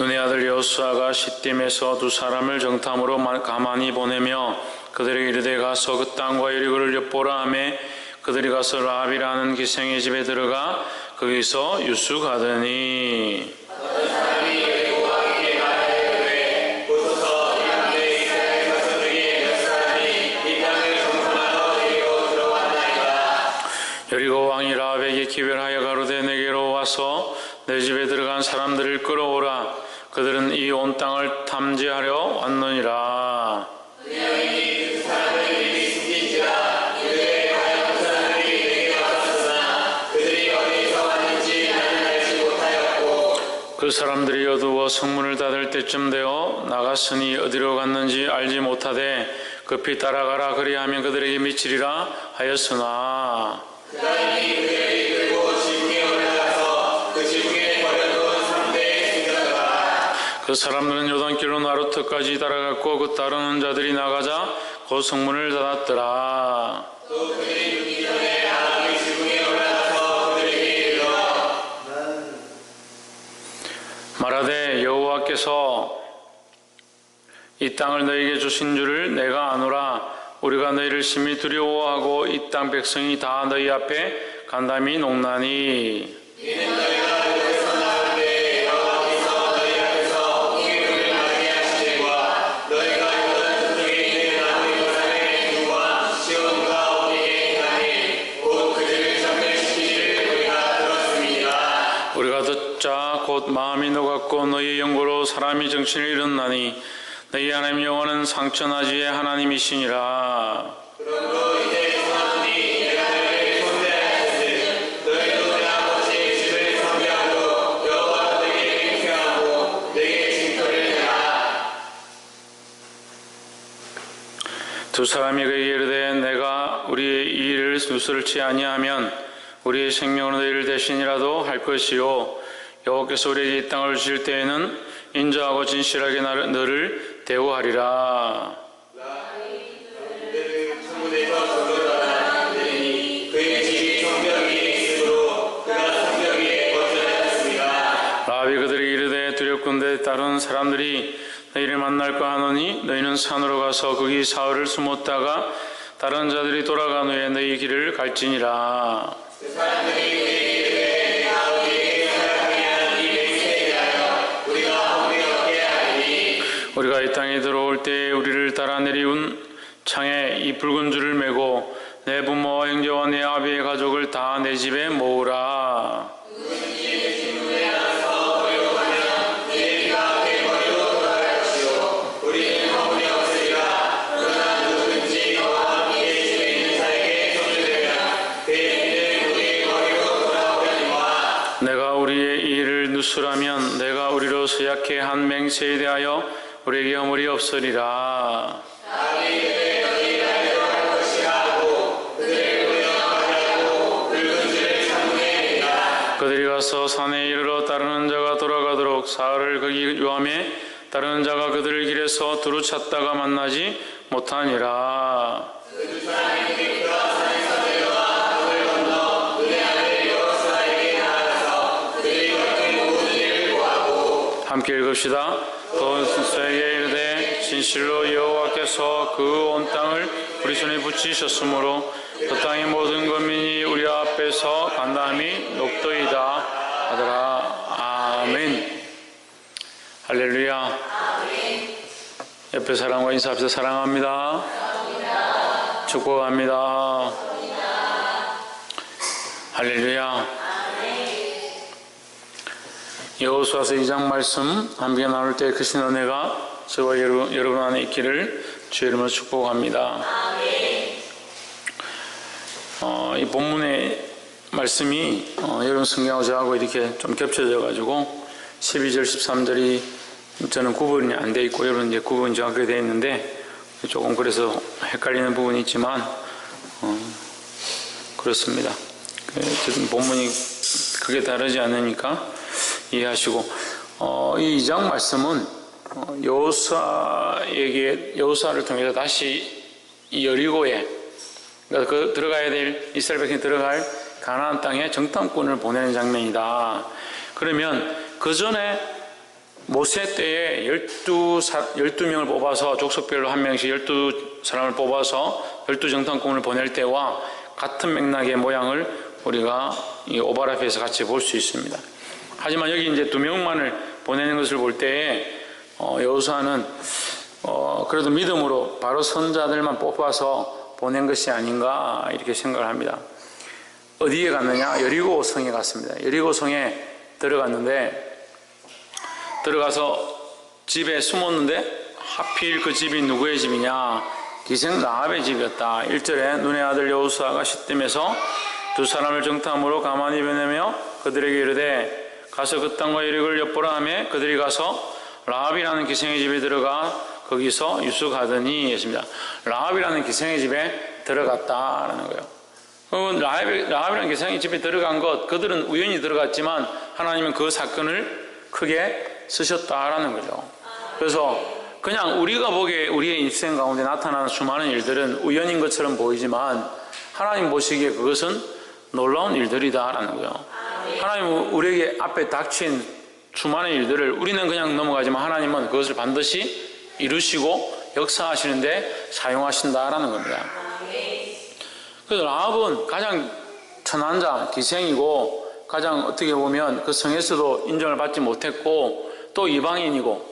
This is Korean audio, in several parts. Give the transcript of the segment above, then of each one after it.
눈의 아들 여호수아가 시딤에서 두 사람을 정탐으로 가만히 보내며 그들에게 이르되 가서 그 땅과 여리고를 엿보라 하매 그들이 가서 라합이라는 기생의 집에 들어가 거기서 유숙하더니 여리고 왕이 라합에게 기별하여 가로되 내게로 와서 내 집에 들어간 사람들을 끌어오라. 그들은 이 온 땅을 탐지하려 왔느니라. 그 사람들이 어두워 성문을 닫을 때쯤 되어 나갔으니 어디로 갔는지 알지 못하되 급히 따라가라 그리하면 그들에게 미치리라 하였으나 그 사람들은 요단길로 나루터까지 따라갔고 그 따르는 자들이 나가자 곧 성문을 닫았더라. 말하되 여호와께서 이 땅을 너희에게 주신 줄을 내가 아노라. 우리가 너희를 심히 두려워하고 이 땅 백성이 다 너희 앞에 간담이 녹나니 우리가 듣자 곧 마음이 녹았고 너희 영고로 사람이 정신을 잃었나니 너희 하나님 여호와는 상천하지의 하나님이시니라. 두 사람이 그에게 이르되 내가 우리의 이 일을 누스럽지 아니하면 우리의 생명으로 너희를 대신이라도 할 것이요 여호와께서 우리에게 이 땅을 주실 때에는 인자하고 진실하게 너를 대우하리라. 라합이 그들에게 이르되 두렵건대 다른 사람들이 너희를 만날까 하노니 너희는 산으로 가서 거기 사흘을 숨었다가 다른 자들이 돌아간 후에 너희 길을 갈지니라. 우리가 이 땅에 들어올 때에 우리를 따라 내리운 창에 이 붉은 줄을 메고 내 부모와 형제와 내 아비의 가족을 다 내 집에 모으라. 내가 우리의 이 일을 누스라면 내가 우리로 서약해 한 맹세에 대하여 우리에게 허물이 없으리라. 그들이 가서 산에 이르러 따르는 자가 돌아가도록 사흘을 거기 요함에 따르는 자가 그들을 길에서 두루 찾다가 만나지 못하니라. 함께 읽읍시다. 또 스스에게 이르되 진실로 여호와께서 그 온 땅을 우리 손에 붙이셨으므로 그 땅의 모든 거민이 우리 앞에서 간담이 녹더이다 하더라. 아멘. 할렐루야. 아멘. 옆에 사람과 인사합시다. 사랑합니다. 사랑합니다. 축복합니다. 사랑합니다. 할렐루야. 여호수아서 2장 말씀 함께 나눌 때 크신 은혜가 저와 여러분 안에 있기를 주의 이름으로 축복합니다. 이 본문의 말씀이 여러분 성경하고 저하고 이렇게 좀 겹쳐져 가지고 12절 13절이 저는 구분이 안 돼 있고 여러분 이제 구분이 정확하게 되어 있는데 조금 그래서 헷갈리는 부분이 있지만 그렇습니다. 어쨌든 본문이 크게 다르지 않으니까 이해하시고 이 2장 말씀은 여호수아를 통해서 다시 이 여리고에 그러니까 들어가야 될 이스라엘 백성이 들어갈 가나안 땅에 정탐꾼을 보내는 장면이다. 그러면 그 전에 모세 때에 12명을 뽑아서 족속별로 한 명씩 12사람을 뽑아서 12정탐꾼을 보낼 때와 같은 맥락의 모양을 우리가 이 오바라피에서 같이 볼 수 있습니다. 하지만 여기 이제 2명만을 보내는 것을 볼 때에 여호수아는 그래도 믿음으로 바로 선자들만 뽑아서 보낸 것이 아닌가 이렇게 생각을 합니다. 어디에 갔느냐? 여리고 성에 갔습니다. 여리고 성에 들어갔는데 들어가서 집에 숨었는데 하필 그 집이 누구의 집이냐? 기생 라합의 집이었다. 1절에 눈의 아들 여호수아가 시딤에서 두 사람을 정탐으로 가만히 보내며 그들에게 이르되 가서 그 땅과 여리고를 엿보라 하며 그들이 가서 라합이라는 기생의 집에 들어가 거기서 유숙하더니 했습니다. 라합이라는 기생의 집에 들어갔다라는 거예요. 라합이라는 기생의 집에 들어간 것, 그들은 우연히 들어갔지만 하나님은 그 사건을 크게 쓰셨다라는 거죠. 그래서 그냥 우리가 보기에 우리의 인생 가운데 나타나는 수많은 일들은 우연인 것처럼 보이지만 하나님 보시기에 그것은 놀라운 일들이다라는 거예요. 하나님은 우리에게 앞에 닥친 수많은 일들을 우리는 그냥 넘어가지만 하나님은 그것을 반드시 이루시고 역사하시는데 사용하신다라는 겁니다. 그래서 라합은 가장 천한 자, 기생이고 가장 어떻게 보면 그 성에서도 인정을 받지 못했고 또 이방인이고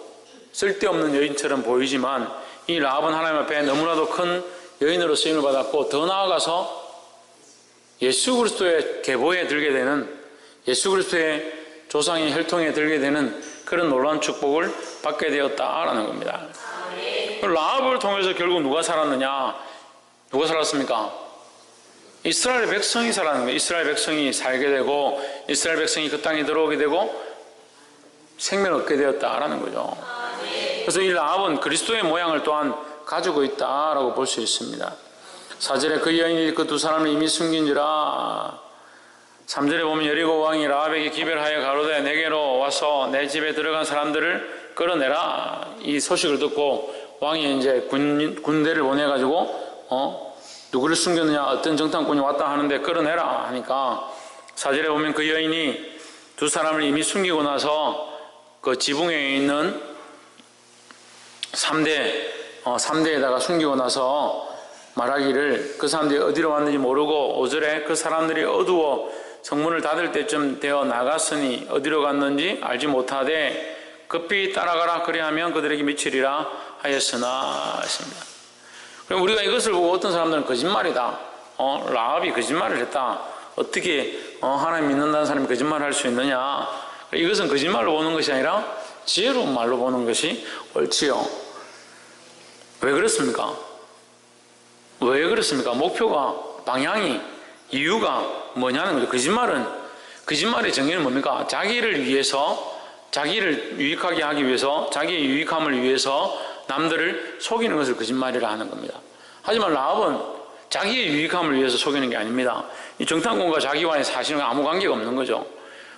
쓸데없는 여인처럼 보이지만 이 라합은 하나님 앞에 너무나도 큰 여인으로 쓰임을 받았고 더 나아가서 예수 그리스도의 계보에 들게 되는 예수 그리스도의 조상의 혈통에 들게 되는 그런 놀라운 축복을 받게 되었다라는 겁니다. 라합을 통해서 결국 누가 살았느냐? 누가 살았습니까? 이스라엘 백성이 살았는 거예요. 이스라엘 백성이 살게 되고 이스라엘 백성이 그 땅에 들어오게 되고 생명을 얻게 되었다라는 거죠. 그래서 이 라합은 그리스도의 모양을 또한 가지고 있다라고 볼 수 있습니다. 4절에 그 여인이 그 두 사람을 이미 숨긴지라. 3절에 보면 여리고 왕이 라합에게 기별하여 가로되 내게로 와서 내 집에 들어간 사람들을 끌어내라. 이 소식을 듣고 왕이 이제 군대를 보내가지고 누구를 숨겼느냐, 어떤 정탐꾼이 왔다 하는데 끌어내라 하니까 4절에 보면 그 여인이 두 사람을 이미 숨기고 나서 그 지붕에 있는 3대에다가 숨기고 나서 말하기를 그 사람들이 어디로 왔는지 모르고 5절에 그 사람들이 어두워 성문을 닫을 때쯤 되어 나갔으니 어디로 갔는지 알지 못하되 급히 따라가라 그리하면 그들에게 미치리라 하였으나 했습니다. 그럼 우리가 이것을 보고 어떤 사람들은 거짓말이다. 라합이 거짓말을 했다. 어떻게 하나님 믿는다는 사람이 거짓말을 할 수 있느냐. 이것은 거짓말로 보는 것이 아니라 지혜로운 말로 보는 것이 옳지요. 왜 그렇습니까? 왜 그렇습니까? 목표가, 방향이, 이유가 뭐냐는 거죠. 거짓말의 정의는 뭡니까? 자기를 위해서, 자기를 유익하게 하기 위해서, 자기의 유익함을 위해서 남들을 속이는 것을 거짓말이라 하는 겁니다. 하지만 라합은 자기의 유익함을 위해서 속이는 게 아닙니다. 이 정탐꾼과 자기와의 사실은 아무 관계가 없는 거죠.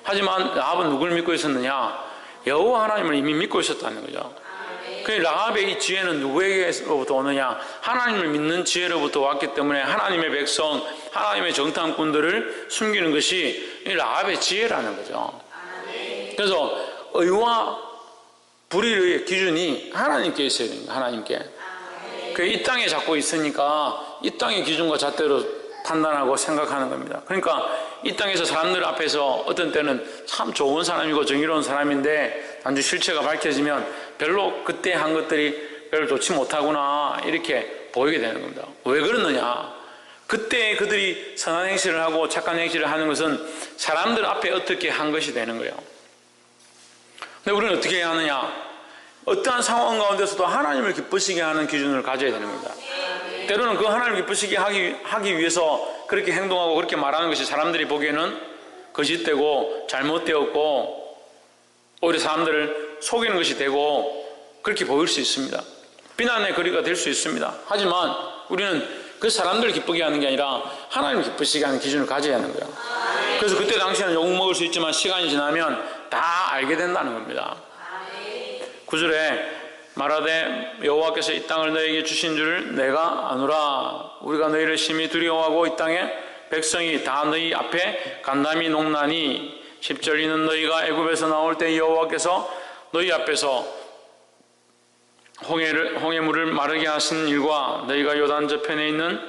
하지만 라합은 누구를 믿고 있었느냐? 여호와 하나님을 이미 믿고 있었다는 거죠. 그 라합의 이 지혜는 누구에게로부터 오느냐? 하나님을 믿는 지혜로부터 왔기 때문에 하나님의 백성, 하나님의 정탐꾼들을 숨기는 것이 이 라합의 지혜라는 거죠. 그래서 의와 불의의 기준이 하나님께 있어야 됩니다. 하나님께. 이 땅에 자꾸 있으니까 이 땅의 기준과 잣대로 판단하고 생각하는 겁니다. 그러니까 이 땅에서 사람들 앞에서 어떤 때는 참 좋은 사람이고 정의로운 사람인데 단지 실체가 밝혀지면 별로 그때 한 것들이 별로 좋지 못하구나 이렇게 보이게 되는 겁니다. 왜 그러느냐? 그때 그들이 선한 행실을 하고 착한 행실을 하는 것은 사람들 앞에 어떻게 한 것이 되는 거예요. 근데 우리는 어떻게 해야 하느냐? 어떠한 상황 가운데서도 하나님을 기쁘시게 하는 기준을 가져야 되는 겁니다. 때로는 그 하나님을 기쁘시게 하기 위해서 그렇게 행동하고 그렇게 말하는 것이 사람들이 보기에는 거짓되고 잘못되었고 오히려 사람들을 속이는 것이 되고 그렇게 보일 수 있습니다. 비난의 거리가 될 수 있습니다. 하지만 우리는 그 사람들을 기쁘게 하는 게 아니라 하나님을 기쁘시게 하는 기준을 가져야 하는 거예요. 그래서 그때 당시에는 욕먹을 수 있지만 시간이 지나면 다 알게 된다는 겁니다. 9절에 말하되 여호와께서 이 땅을 너에게 주신 줄을 내가 아노라. 우리가 너희를 심히 두려워하고 이 땅에 백성이 다 너희 앞에 간담이 농나니 10절 이는 너희가 애굽에서 나올 때 여호와께서 너희 앞에서 홍해물을 마르게 하신 일과 너희가 요단 저편에 있는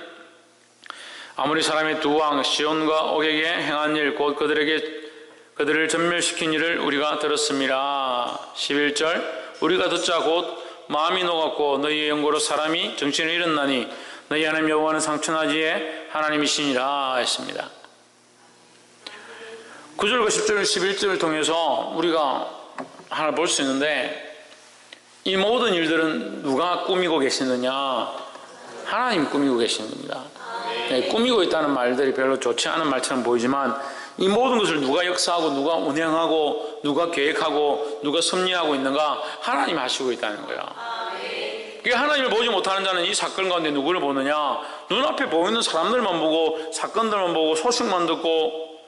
아모리 사람의 두 왕 시온과 옥에게 행한 일 곧 그들을 전멸시킨 일을 우리가 들었습니다. 11절 우리가 듣자 곧 마음이 녹았고 너희의 연고로 사람이 정신을 잃었나니 너희 하나님 여호와는 상천하지의 하나님이시니라 했습니다. 9절과 10절 11절을 통해서 우리가 하나 볼 수 있는데 이 모든 일들은 누가 꾸미고 계시느냐? 하나님 꾸미고 계시는 겁니다. 네, 꾸미고 있다는 말들이 별로 좋지 않은 말처럼 보이지만 이 모든 것을 누가 역사하고 누가 운행하고 누가 계획하고 누가 섭리하고 있는가? 하나님이 하시고 있다는 거야. 하나님을 보지 못하는 자는 이 사건 가운데 누구를 보느냐? 눈앞에 보이는 사람들만 보고 사건들만 보고 소식만 듣고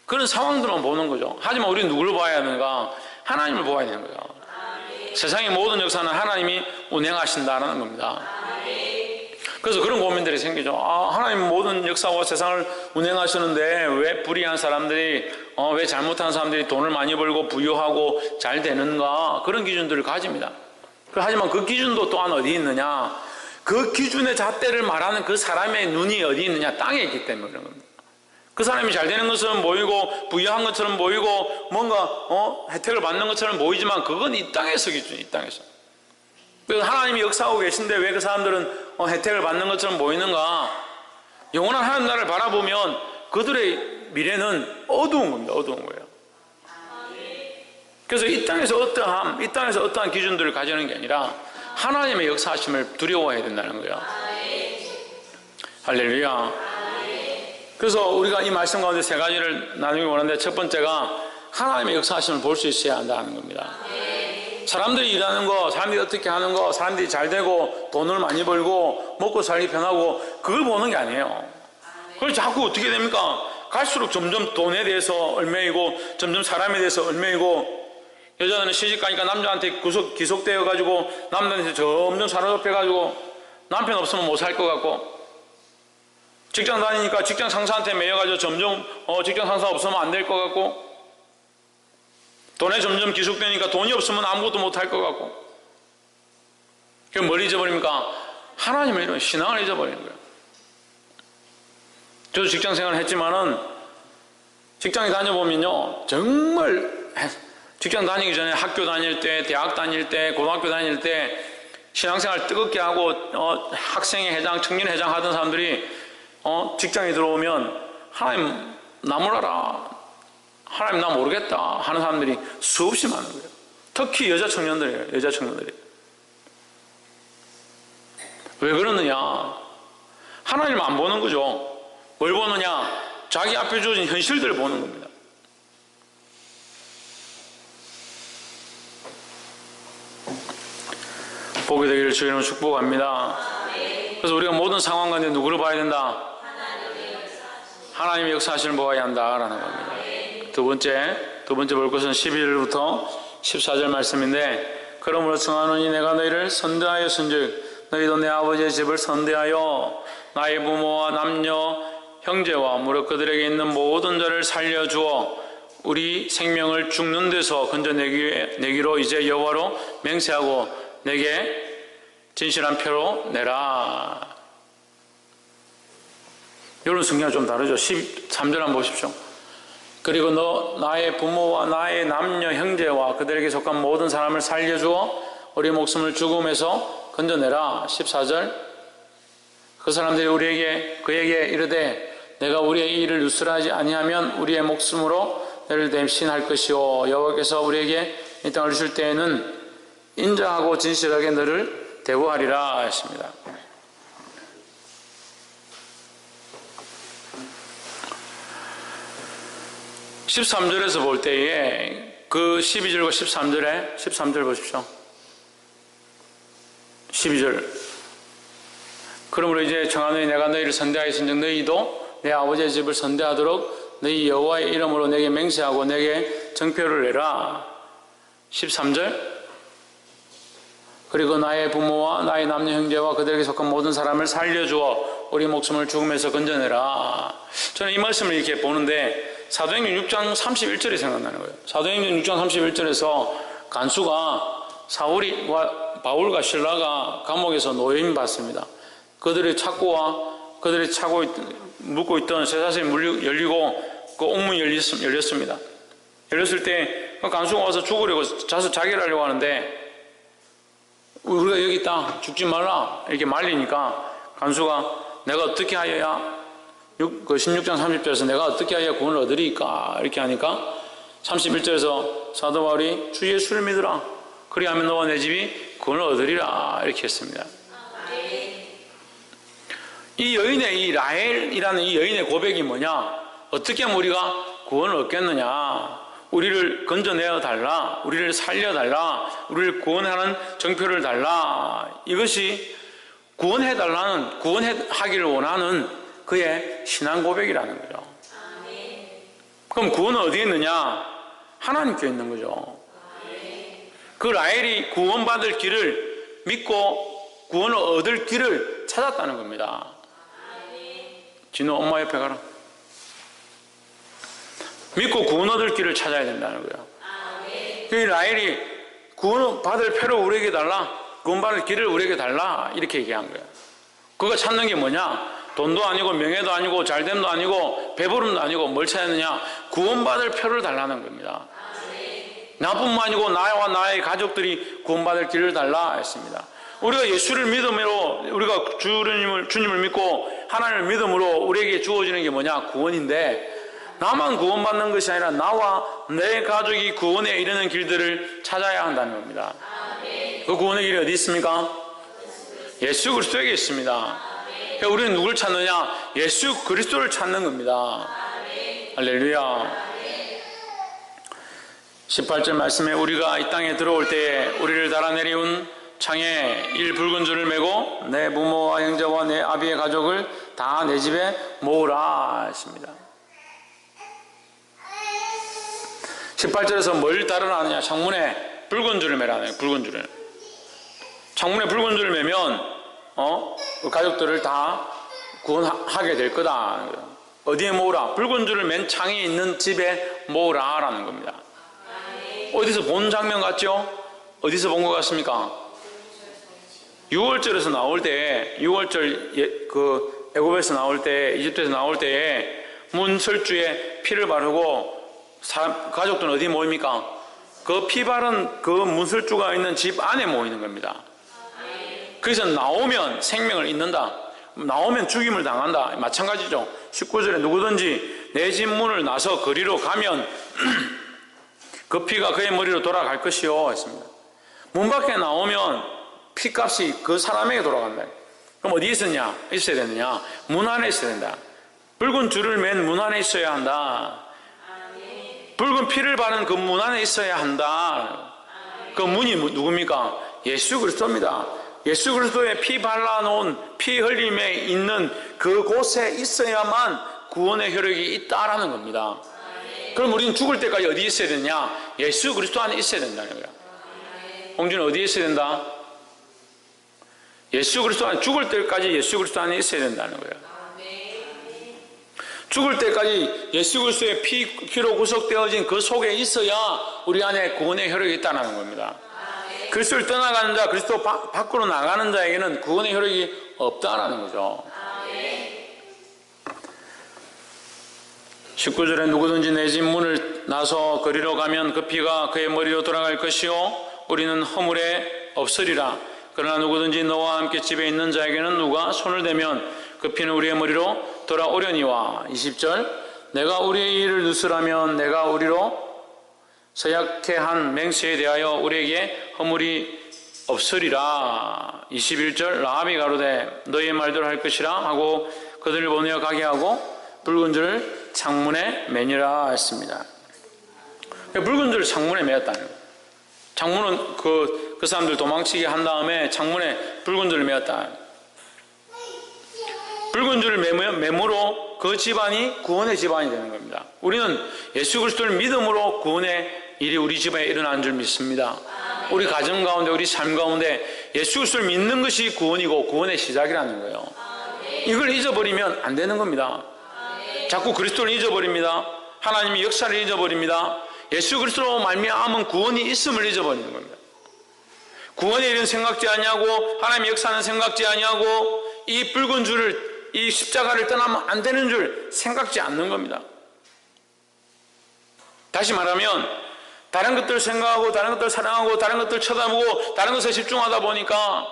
그런 상황들만 보는 거죠. 하지만 우리는 누구를 봐야 하는가? 하나님을 보아야 되는 거야. 세상의 모든 역사는 하나님이 운행하신다는 겁니다. 그래서 그런 고민들이 생기죠. 하나님 모든 역사와 세상을 운행하시는데 왜 불의한 사람들이 왜 잘못한 사람들이 돈을 많이 벌고 부유하고 잘 되는가? 그런 기준들을 가집니다. 하지만 그 기준도 또한 어디 있느냐? 그 기준의 잣대를 말하는 그 사람의 눈이 어디 있느냐? 땅에 있기 때문에 그런 겁니다. 그 사람이 잘 되는 것처럼 보이고 부유한 것처럼 보이고 뭔가 혜택을 받는 것처럼 보이지만 그건 이 땅에서 기준이 이 땅에서. 그래서 하나님이 역사하고 계신데 왜 그 사람들은 혜택을 받는 것처럼 보이는가? 영원한 하나님 나라를 바라보면 그들의 미래는 어두운 겁니다. 어두운 거예요. 그래서 이 땅에서 어떠한 기준들을 가지는 게 아니라 하나님의 역사하심을 두려워해야 된다는 거예요. 할렐루야. 그래서 우리가 이 말씀 가운데 세 가지를 나누기 원하는데 첫 번째가 하나님의 역사하심을 볼 수 있어야 한다는 겁니다. 사람들이 일하는 거, 사람들이 어떻게 하는 거, 사람들이 잘 되고 돈을 많이 벌고 먹고 살기 편하고 그걸 보는 게 아니에요. 그걸 자꾸 어떻게 됩니까? 갈수록 점점 돈에 대해서 얼매이고 점점 사람에 대해서 얼매이고 여자는 시집 가니까 남자한테 기속되어가지고 남자한테 점점 사로잡혀가지고 남편 없으면 못 살 것 같고 직장 다니니까 직장 상사한테 매여가지고 점점 직장 상사 없으면 안 될 것 같고 돈에 점점 기속되니까 돈이 없으면 아무것도 못 할 것 같고 그럼 뭘 잊어버립니까? 하나님을 잃어버리는 신앙을 잊어버리는 거예요. 저도 직장 생활을 했지만은 직장에 다녀보면요 정말 직장 다니기 전에 학교 다닐 때 대학 다닐 때 고등학교 다닐 때 신앙생활 뜨겁게 하고 학생회 회장 청년회장 하던 사람들이 직장에 들어오면 하나님 나 몰라라 하나님 나 모르겠다 하는 사람들이 수없이 많은 거예요. 특히 여자 청년들이에요. 여자 청년들이. 왜 그러느냐? 하나님을 안 보는 거죠. 뭘 보느냐? 자기 앞에 주어진 현실들을 보는 겁니다. 복이 되기를 주의 이름으로 축복합니다. 그래서 우리가 모든 상황 가운데 누구를 봐야 된다? 하나님의 역사하심을 보아야 한다라는 겁니다. 두 번째 볼 것은 12절부터 14절 말씀인데 그러므로 청하노니 내가 너희를 선대하였은즉 너희도 내 아버지의 집을 선대하여 나의 부모와 남녀 형제와 무릇 그들에게 있는 모든 자를 살려주어 우리 생명을 죽는 데서 건져내기로 이제 여호와로 맹세하고 내게 진실한 표로 내라. 여러분 성경이 좀 다르죠. 13절 한번 보십시오. 그리고 너 나의 부모와 나의 남녀 형제와 그들에게 속한 모든 사람을 살려주어 우리 목숨을 죽음에서 건져내라. 14절 그 사람들이 그에게 이르되 내가 우리의 이 일을 누스라지 아니하면 우리의 목숨으로 너를 대신할 것이요 여호와께서 우리에게 이 땅을 주실 때에는 인자하고 진실하게 너를 대우하리라 했습니다. (13절에서) 볼 때에 그 12절과 13절 보십시오. 12절 그러므로 이제 청하노니 내가 너희를 선대하였은즉 너희도 내 아버지의 집을 선대하도록 너희 여호와의 이름으로 내게 맹세하고 내게 정표를 내라. 13절 그리고 나의 부모와 나의 남녀 형제와 그들에게 속한 모든 사람을 살려주어 우리 목숨을 죽음에서 건져내라. 저는 이 말씀을 이렇게 보는데 사도행전 6장 31절이 생각나는 거예요. 사도행전 6장 31절에서 간수가 사울과 바울과 실라가 감옥에서 노예임 받습니다. 그들의 착고와 그들의 묵고 있던 쇠사슬이 열리고 그 옥문이 열렸습니다. 열렸을 때 그 간수가 와서 죽으려고 자결 하려고 하는데 우리가 여기 있다 죽지 말라 이렇게 말리니까 간수가 내가 어떻게 하여야 16장 30절에서 내가 어떻게 하여야 구원을 얻으리까 이렇게 하니까 31절에서 사도 바울이 주 예수를 믿으라 그리하면 너와 내 집이 구원을 얻으리라 이렇게 했습니다. 이 여인의 이 라헬이라는 이 여인의 고백이 뭐냐? 어떻게 하면 우리가 구원을 얻겠느냐? 우리를 건져내어 달라, 우리를 살려 달라, 우리를 구원하는 정표를 달라. 이것이 구원하기를 원하는 그의 신앙 고백이라는 거죠. 그럼 구원은 어디에 있느냐? 하나님께 있는 거죠. 그 라헬이 구원받을 길을 믿고 구원을 얻을 길을 찾았다는 겁니다. 진호 엄마 옆에 가라. 믿고 구원 얻을 길을 찾아야 된다는 거예요. 그 라헬이 구원 받을 표를 우리에게 달라, 구원 받을 길을 우리에게 달라 이렇게 얘기한 거예요. 그거 찾는 게 뭐냐? 돈도 아니고 명예도 아니고 잘됨도 아니고 배부름도 아니고 뭘 찾았느냐? 구원 받을 표를 달라는 겁니다. 나뿐만 아니고 나와 나의 가족들이 구원 받을 길을 달라 했습니다. 우리가 예수를 믿음으로 우리가 주님을 믿고 하나님을 믿음으로 우리에게 주어지는 게 뭐냐? 구원인데 나만 구원받는 것이 아니라 나와 내 가족이 구원에 이르는 길들을 찾아야 한다는 겁니다. 그 구원의 길이 어디 있습니까? 예수 그리스도에게 있습니다. 그러니까 우리는 누굴 찾느냐? 예수 그리스도를 찾는 겁니다. 할렐루야. 18절 말씀에 우리가 이 땅에 들어올 때에 우리를 달아내리운 창에 붉은 줄을 메고 내 부모와 형제와 내 아비의 가족을 다 내 집에 모으라 했습니다. 18절에서 뭘 달아나느냐? 창문에 붉은 줄을 매라네요. 붉은 줄을. 창문에 붉은 줄을 매면 그 가족들을 다 구원하게 될 거다. 어디에 모으라? 붉은 줄을 맨 창이 있는 집에 모으라 라는 겁니다. 어디서 본 장면 같죠? 어디서 본 것 같습니까? 6월절에서 나올 때, 6월절 그 애굽에서 나올 때, 이집트에서 나올 때에 문설주에 피를 바르고 가족들은 어디 모입니까? 그 피 바른 그 문설주가 있는 집 안에 모이는 겁니다. 그래서 나오면 생명을 잃는다. 나오면 죽임을 당한다. 마찬가지죠. 19절에 누구든지 내 집 문을 나서 거리로 가면 그 피가 그의 머리로 돌아갈 것이요 했습니다. 문 밖에 나오면 피값이 그 사람에게 돌아간다. 그럼 어디에 있어야 되느냐? 문 안에 있어야 된다. 붉은 줄을 맨 문 안에 있어야 한다. 붉은 피를 바른 그 문 안에 있어야 한다. 그 문이 누굽니까? 예수 그리스도입니다. 예수 그리스도의 피 발라놓은 피 흘림에 있는 그곳에 있어야만 구원의 효력이 있다라는 겁니다. 그럼 우리는 죽을 때까지 어디에 있어야 되냐? 예수 그리스도 안에 있어야 된다는 거야. 홍준은 어디에 있어야 된다? 예수 그리스도 안에, 죽을 때까지 예수 그리스도 안에 있어야 된다는 거야. 죽을 때까지 예수 그리스도의 피로 구속되어진 그 속에 있어야 우리 안에 구원의 효력이 있다는 겁니다. 그리스도를 떠나가는 자, 그리스도 밖으로 나가는 자에게는 구원의 효력이 없다라는 거죠. 19절에 누구든지 내 집 문을 나서 거리로 가면 그 피가 그의 머리로 돌아갈 것이요 우리는 허물에 없으리라. 그러나 누구든지 너와 함께 집에 있는 자에게는 누가 손을 대면 그 피는 우리의 머리로 돌아오려니와. 20절 내가 우리의 일을 누스라면 내가 우리로 서약케 한 맹세에 대하여 우리에게 허물이 없으리라. 21절 라합이 가로되 너희의 말대로 할 것이라 하고 그들을 보내어 가게 하고 붉은 줄을 창문에 매니라 했습니다. 붉은 줄을 창문에 매었다는 거예요. 창문은 그 사람들 도망치게 한 다음에 창문에 붉은 줄을 매었다. 붉은 줄을 매므로 그 집안이 구원의 집안이 되는 겁니다. 우리는 예수 그리스도를 믿음으로 구원의 일이 우리 집에 일어난 줄 믿습니다. 우리 가정 가운데 우리 삶 가운데 예수 그리스도를 믿는 것이 구원이고 구원의 시작이라는 거예요. 이걸 잊어버리면 안 되는 겁니다. 자꾸 그리스도를 잊어버립니다. 하나님의 역사를 잊어버립니다. 예수 그리스도로 말미암은 구원이 있음을 잊어버리는 겁니다. 구원의 일은 생각지 아니하고 하나님의 역사는 생각지 아니하고 이 붉은 줄을, 이 십자가를 떠나면 안 되는 줄 생각지 않는 겁니다. 다시 말하면 다른 것들 생각하고 다른 것들 사랑하고 다른 것들 쳐다보고 다른 것에 집중하다 보니까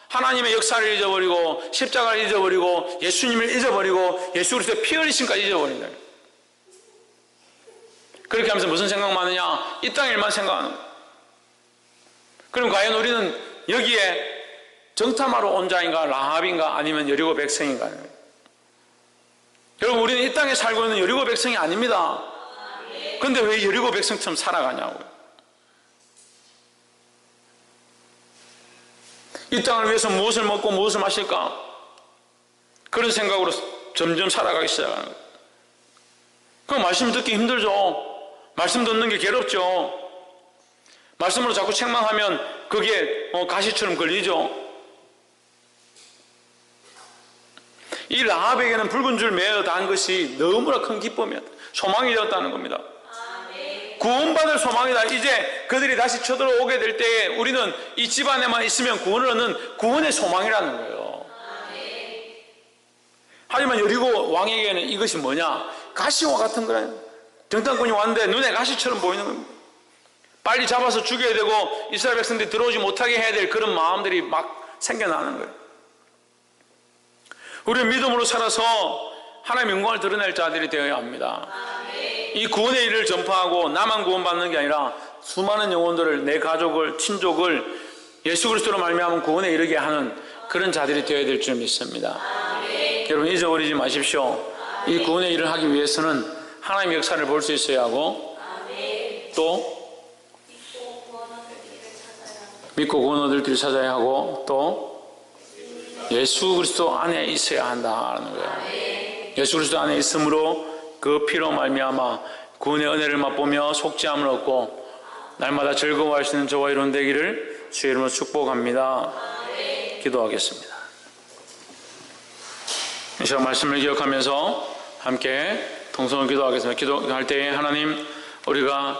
하나님의 역사를 잊어버리고 십자가를 잊어버리고 예수님을 잊어버리고 예수 그리스도의 피 흘리심까지 잊어버린다. 그렇게 하면서 무슨 생각만 하느냐? 이 땅 일만 생각하는 거예요. 그럼 과연 우리는 여기에 정탐하러 온 자인가 라합인가 아니면 여리고 백성인가? 여러분, 우리는 이 땅에 살고 있는 여리고 백성이 아닙니다. 그런데 왜 여리고 백성처럼 살아가냐고요. 이 땅을 위해서 무엇을 먹고 무엇을 마실까? 그런 생각으로 점점 살아가기 시작하는 거예요. 그럼 말씀 듣기 힘들죠. 말씀 듣는 게 괴롭죠. 말씀으로 자꾸 책망하면 그게 가시처럼 걸리죠. 이 라합에게는 붉은 줄 매어 단 것이 너무나 큰 기쁨이었다. 소망이 되었다는 겁니다. 구원받을 소망이다. 이제 그들이 다시 쳐들어오게 될 때에 우리는 이 집안에만 있으면 구원을 얻는 구원의 소망이라는 거예요. 하지만 여리고 왕에게는 이것이 뭐냐? 가시와 같은 거예요. 정탐꾼이 왔는데 눈에 가시처럼 보이는 겁니다. 빨리 잡아서 죽여야 되고 이스라엘 백성들이 들어오지 못하게 해야 될 그런 마음들이 막 생겨나는 거예요. 우리는 믿음으로 살아서 하나님의 영광을 드러낼 자들이 되어야 합니다. 이 구원의 일을 전파하고 나만 구원받는 게 아니라 수많은 영혼들을, 내 가족을, 친족을 예수 그리스도로 말미암은 구원에 이르게 하는 그런 자들이 되어야 될 줄 믿습니다. 여러분, 잊어버리지 마십시오. 이 구원의 일을 하기 위해서는 하나님의 역사를 볼 수 있어야 하고 또 믿고 구원 얻을 길을 찾아야 하고 또 예수 그리스도 안에 있어야 한다는 거예요. 예수 그리스도 안에 있으므로 그 피로 말미암아 구원의 은혜를 맛보며 속죄함을 얻고 날마다 즐거워할 수 있는 저와 여러분 되기를 주의 이름으로 축복합니다. 기도하겠습니다. 이 시간 말씀을 기억하면서 함께 통성을 기도하겠습니다. 기도할 때에 하나님, 우리가